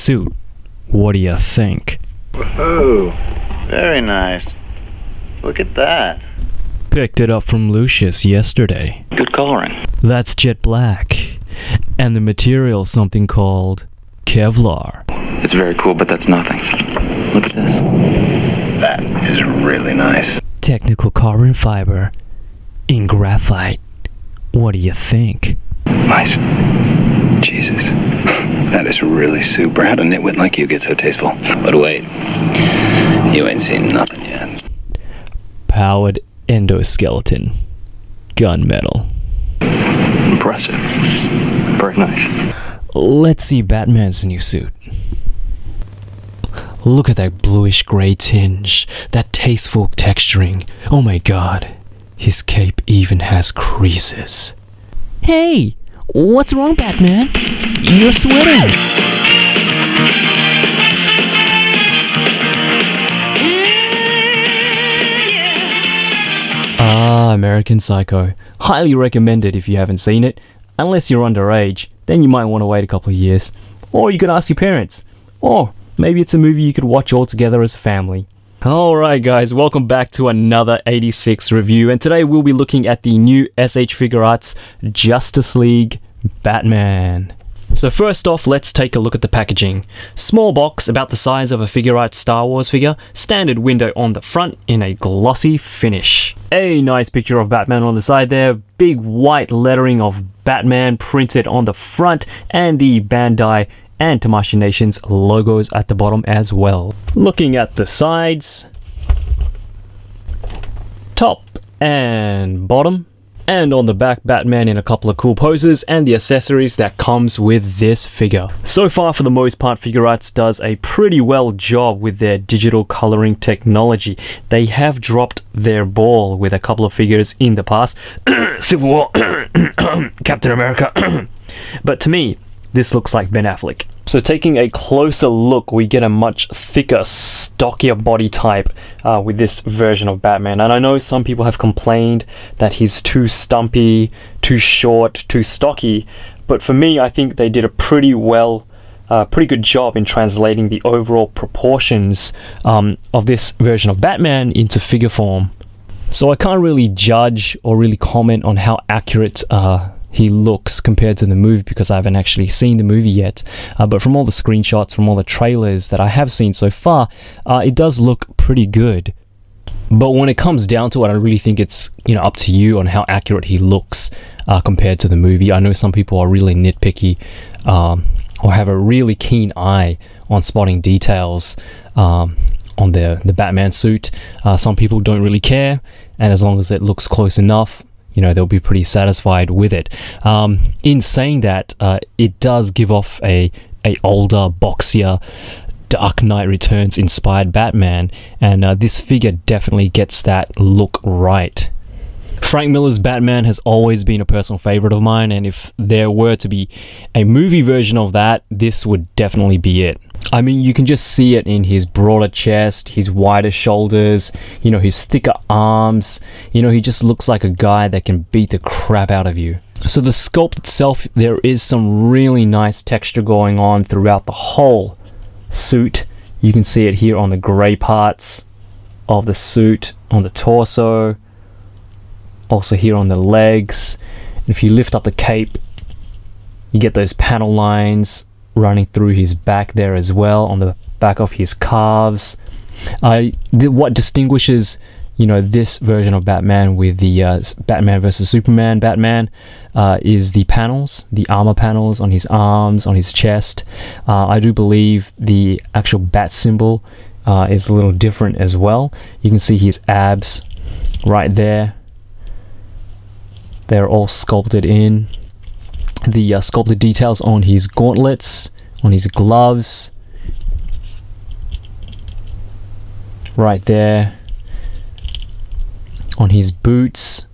suit. What do you think? Whoa, very nice. Look at that. Picked it up from Lucius yesterday. Good coloring. That's jet black. And the material something called Kevlar. It's very cool, but that's nothing. Look at this. That is really nice. Technical carbon fiber in graphite. What do you think? Nice. Jesus. That is really super. How'd a nitwit like you get so tasteful? But wait, you ain't seen nothing yet. Powered endoskeleton. Gunmetal. Impressive. Very nice. Let's see Batman's new suit. Look at that bluish grey tinge, that tasteful texturing. Oh my god, his cape even has creases. Hey, what's wrong, Batman? You're sweating. American Psycho. Highly recommended if you haven't seen it. Unless you're underage, then you might want to wait a couple of years. Or you could ask your parents. Or maybe it's a movie you could watch all together as a family. Alright guys, welcome back to another 86 review, and today we'll be looking at the new SH Figuarts Justice League Batman. So first off, let's take a look at the packaging. Small box about the size of a Figuarts Star Wars figure, standard window on the front in a glossy finish. A nice picture of Batman on the side there, big white lettering of Batman printed on the front, and the Bandai and Tamashii Nations logos at the bottom as well. Looking at the sides, top and bottom, and on the back, Batman in a couple of cool poses and the accessories that comes with this figure. So far, for the most part, Figuarts does a pretty well job with their digital coloring technology. They have dropped their ball with a couple of figures in the past. Civil War, Captain America. But to me, this looks like Ben Affleck. So taking a closer look, we get a much thicker, stockier body type with this version of Batman. And I know some people have complained that he's too stumpy, too short, too stocky. But for me, I think they did a pretty good job in translating the overall proportions of this version of Batman into figure form. So I can't really judge or really comment on how accurate he looks compared to the movie because I haven't actually seen the movie yet, but from all the screenshots, from all the trailers that I have seen so far, it does look pretty good. But when it comes down to it, I really think it's up to you on how accurate he looks compared to the movie. I know some people are really nitpicky or have a really keen eye on spotting details on the Batman suit. Some people don't really care, and as long as it looks close enough, they'll be pretty satisfied with it. In saying that, it does give off a older, boxier, Dark Knight Returns inspired Batman, and this figure definitely gets that look right. Frank Miller's Batman has always been a personal favorite of mine, and if there were to be a movie version of that, this would definitely be it. I mean, you can just see it in his broader chest, his wider shoulders, his thicker arms. He just looks like a guy that can beat the crap out of you. So the sculpt itself, there is some really nice texture going on throughout the whole suit. You can see it here on the grey parts of the suit, on the torso, also here on the legs. If you lift up the cape, you get those panel lines running through his back there as well, on the back of his calves. What distinguishes this version of Batman with the Batman vs Superman Batman is the panels, the armor panels on his arms, on his chest. I do believe the actual bat symbol is a little different as well. You can see his abs right there. They're all sculpted in. The sculpted details on his gauntlets, on his gloves, right there, on his boots.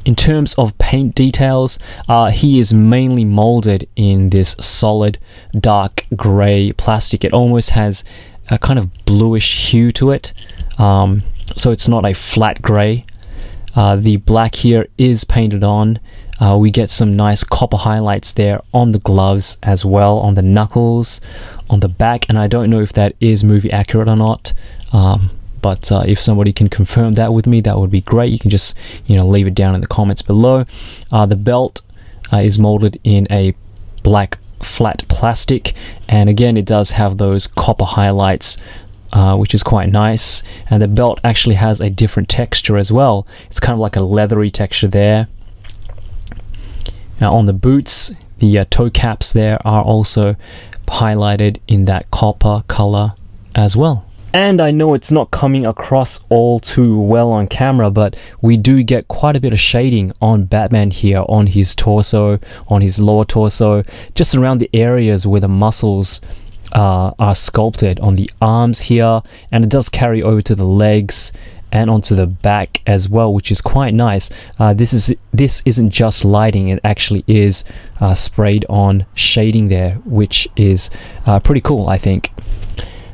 In terms of paint details, he is mainly molded in this solid dark grey plastic. It almost has a kind of bluish hue to it, so it's not a flat grey. The black here is painted on. We get some nice copper highlights there on the gloves as well, on the knuckles, on the back, and I don't know if that is movie accurate or not. But if somebody can confirm that with me, that would be great. You can just, leave it down in the comments below. The belt is molded in a black flat plastic, and again it does have those copper highlights, which is quite nice. And the belt actually has a different texture as well. It's kind of like a leathery texture there. Now on the boots, the toe caps there are also highlighted in that copper color as well. And I know it's not coming across all too well on camera, but we do get quite a bit of shading on Batman here, on his torso, on his lower torso, just around the areas where the muscles are sculpted, on the arms here, and it does carry over to the legs and onto the back as well, which is quite nice. This isn't just lighting, it actually is sprayed on shading there, which is pretty cool, I think.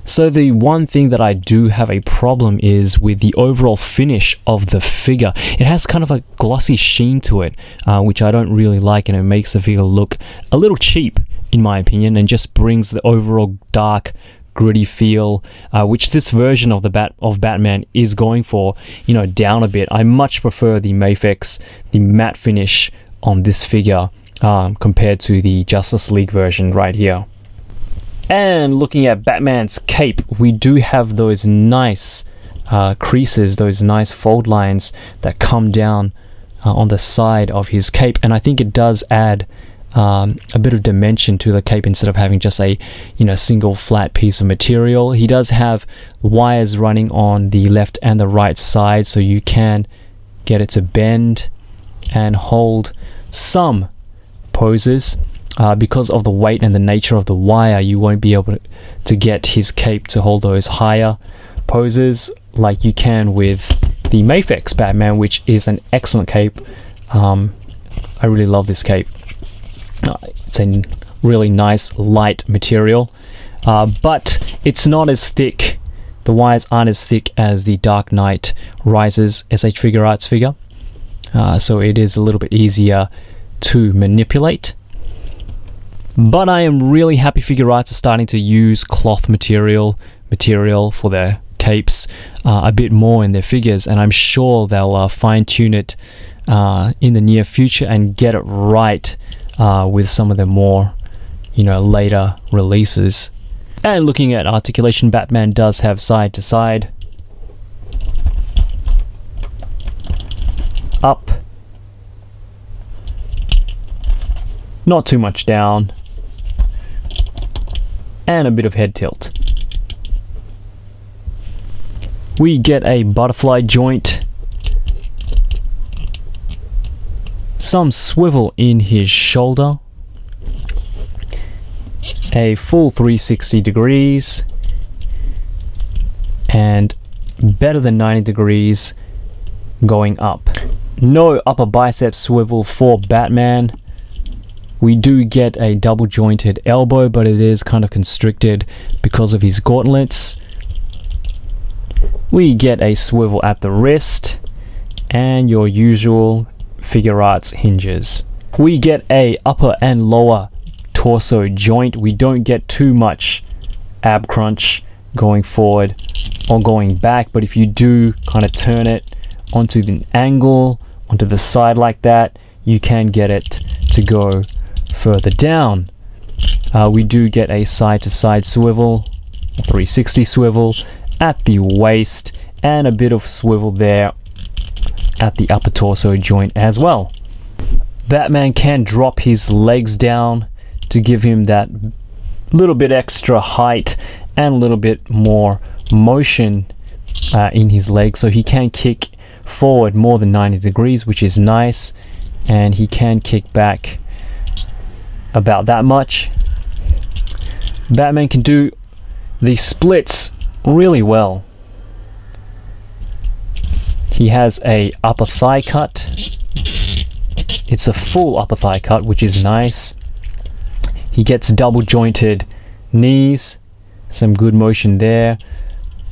So the one thing that I do have a problem is with the overall finish of the figure. It has kind of a glossy sheen to it, which I don't really like, and it makes the figure look a little cheap in my opinion, and just brings the overall dark, gritty feel, which this version of Batman is going for, down a bit. I much prefer the Mafex, the matte finish on this figure compared to the Justice League version right here. And looking at Batman's cape, we do have those nice creases, those nice fold lines that come down on the side of his cape, and I think it does add a bit of dimension to the cape instead of having just a single flat piece of material. He does have wires running on the left and the right side, so you can get it to bend and hold some poses. Because of the weight and the nature of the wire, you won't be able to get his cape to hold those higher poses like you can with the Mafex Batman, which is an excellent cape. I really love this cape. It's a really nice light material, but it's not as thick. The wires aren't as thick as the Dark Knight Rises SH Figuarts figure, so it is a little bit easier to manipulate. But I am really happy Figuarts are starting to use cloth material for their capes a bit more in their figures, and I'm sure they'll fine-tune it in the near future and get it right with some of the more later releases. And looking at articulation, Batman does have side to side, up, not too much down, and a bit of head tilt. We get a butterfly joint, some swivel in his shoulder, a full 360 degrees, and better than 90 degrees going up. No upper bicep swivel for Batman. We do get a double jointed elbow, but it is kind of constricted because of his gauntlets. We get a swivel at the wrist and your usual Figuarts hinges. We get a upper and lower torso joint. We don't get too much ab crunch going forward or going back, but if you do kind of turn it onto the angle, onto the side like that, you can get it to go further down. We do get a side-to-side swivel, 360 swivel at the waist, and a bit of swivel there at the upper torso joint as well. Batman can drop his legs down to give him that little bit extra height and a little bit more motion in his legs, so he can kick forward more than 90 degrees, which is nice, and he can kick back about that much. Batman can do the splits really well. He has a upper thigh cut. It's a full upper thigh cut, which is nice. He gets double jointed knees, some good motion there.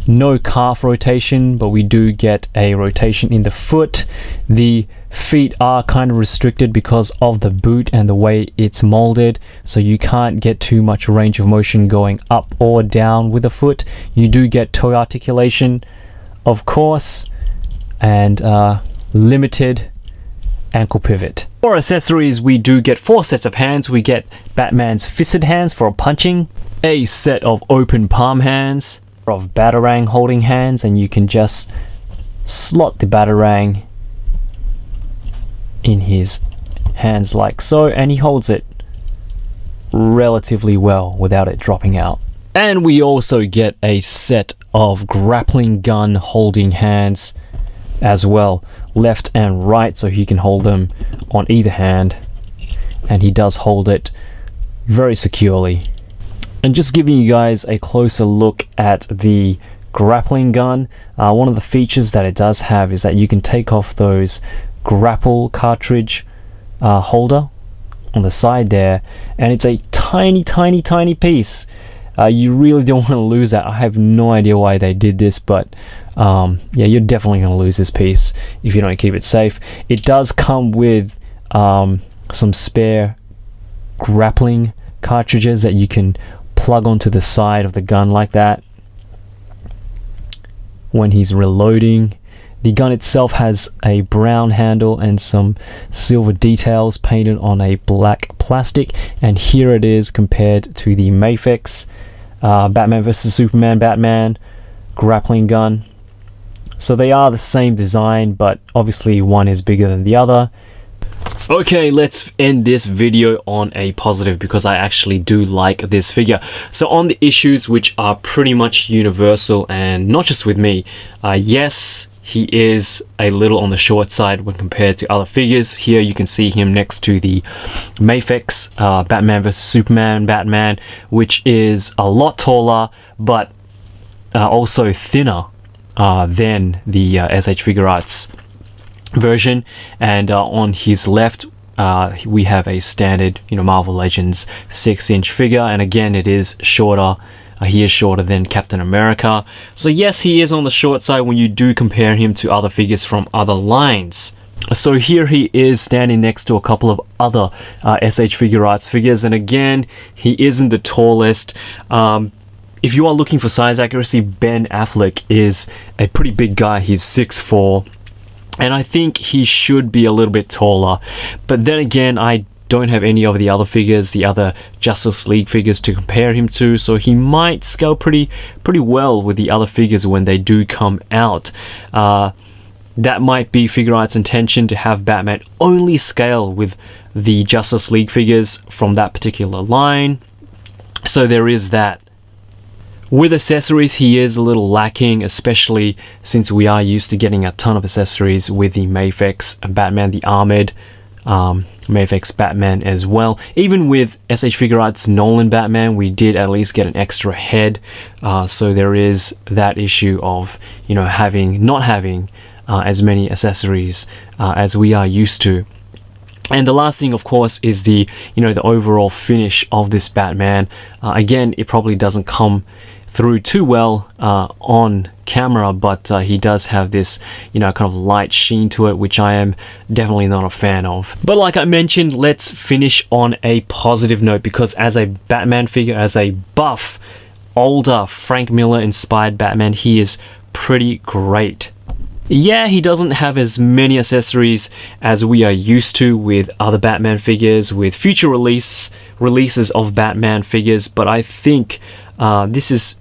No calf rotation, but we do get a rotation in the foot. The feet are kind of restricted because of the boot and the way it's molded, so you can't get too much range of motion going up or down with the foot. You do get toe articulation, of course, and limited ankle pivot. For accessories, we do get 4 sets of hands. We get Batman's fisted hands for punching, a set of open palm hands, of Batarang holding hands, and you can just slot the Batarang in his hands like so, and he holds it relatively well without it dropping out. And we also get a set of grappling gun holding hands as well, left and right, so he can hold them on either hand, and he does hold it very securely. And just giving you guys a closer look at the grappling gun, one of the features that it does have is that you can take off those grapple cartridge holder on the side there, and it's a tiny piece. You really don't want to lose that. I have no idea why they did this, but yeah, you're definitely going to lose this piece if you don't keep it safe. It does come with some spare grappling cartridges that you can plug onto the side of the gun like that when he's reloading. The gun itself has a brown handle and some silver details painted on a black plastic, and here it is compared to the Mafex Batman vs Superman Batman grappling gun. So they are the same design, but obviously one is bigger than the other. Okay, let's end this video on a positive, because I actually do like this figure. So on the issues, which are pretty much universal and not just with me, yes, he is a little on the short side when compared to other figures. Here you can see him next to the Mafex Batman vs Superman Batman, which is a lot taller, but also thinner than the SH Figuarts version. And on his left we have a standard, Marvel Legends 6-inch figure, and again it is shorter. He is shorter than Captain America. So yes, he is on the short side when you do compare him to other figures from other lines. So here he is standing next to a couple of other SH Figuarts figures, and again, he isn't the tallest. If you are looking for size accuracy, Ben Affleck is a pretty big guy. He's 6'4", and I think he should be a little bit taller. But then again, I don't have any of the other figures, the other Justice League figures to compare him to, so he might scale pretty well with the other figures when they do come out. That might be Figuarts' intention, to have Batman only scale with the Justice League figures from that particular line. So there is that. With accessories, he is a little lacking, especially since we are used to getting a ton of accessories with the Mafex Batman, the armored Mafex Batman as well. Even with SH Figuarts Nolan Batman, we did at least get an extra head, so there is that issue of not having as many accessories as we are used to. And the last thing, of course, is the the overall finish of this Batman. Again, it probably doesn't come through too well on camera, but he does have this kind of light sheen to it, which I am definitely not a fan of. But like I mentioned, let's finish on a positive note, because as a Batman figure, as a buff, older Frank Miller inspired Batman, he is pretty great. Yeah, he doesn't have as many accessories as we are used to with other Batman figures, with future releases of Batman figures, but I think this is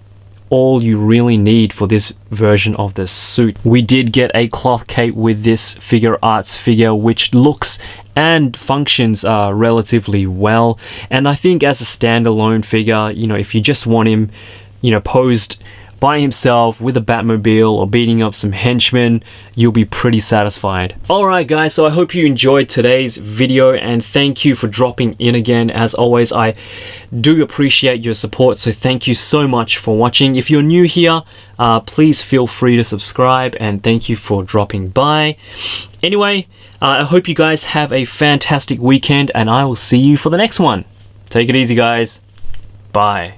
all you really need for this version of the suit. We did get a cloth cape with this Figuarts figure, which looks and functions relatively well, and I think as a standalone figure, if you just want him posed by himself with a Batmobile or beating up some henchmen, you'll be pretty satisfied. Alright guys, so I hope you enjoyed today's video, and thank you for dropping in again. As always, I do appreciate your support, so thank you so much for watching. If you're new here, please feel free to subscribe, and thank you for dropping by. Anyway, I hope you guys have a fantastic weekend, and I will see you for the next one. Take it easy guys. Bye.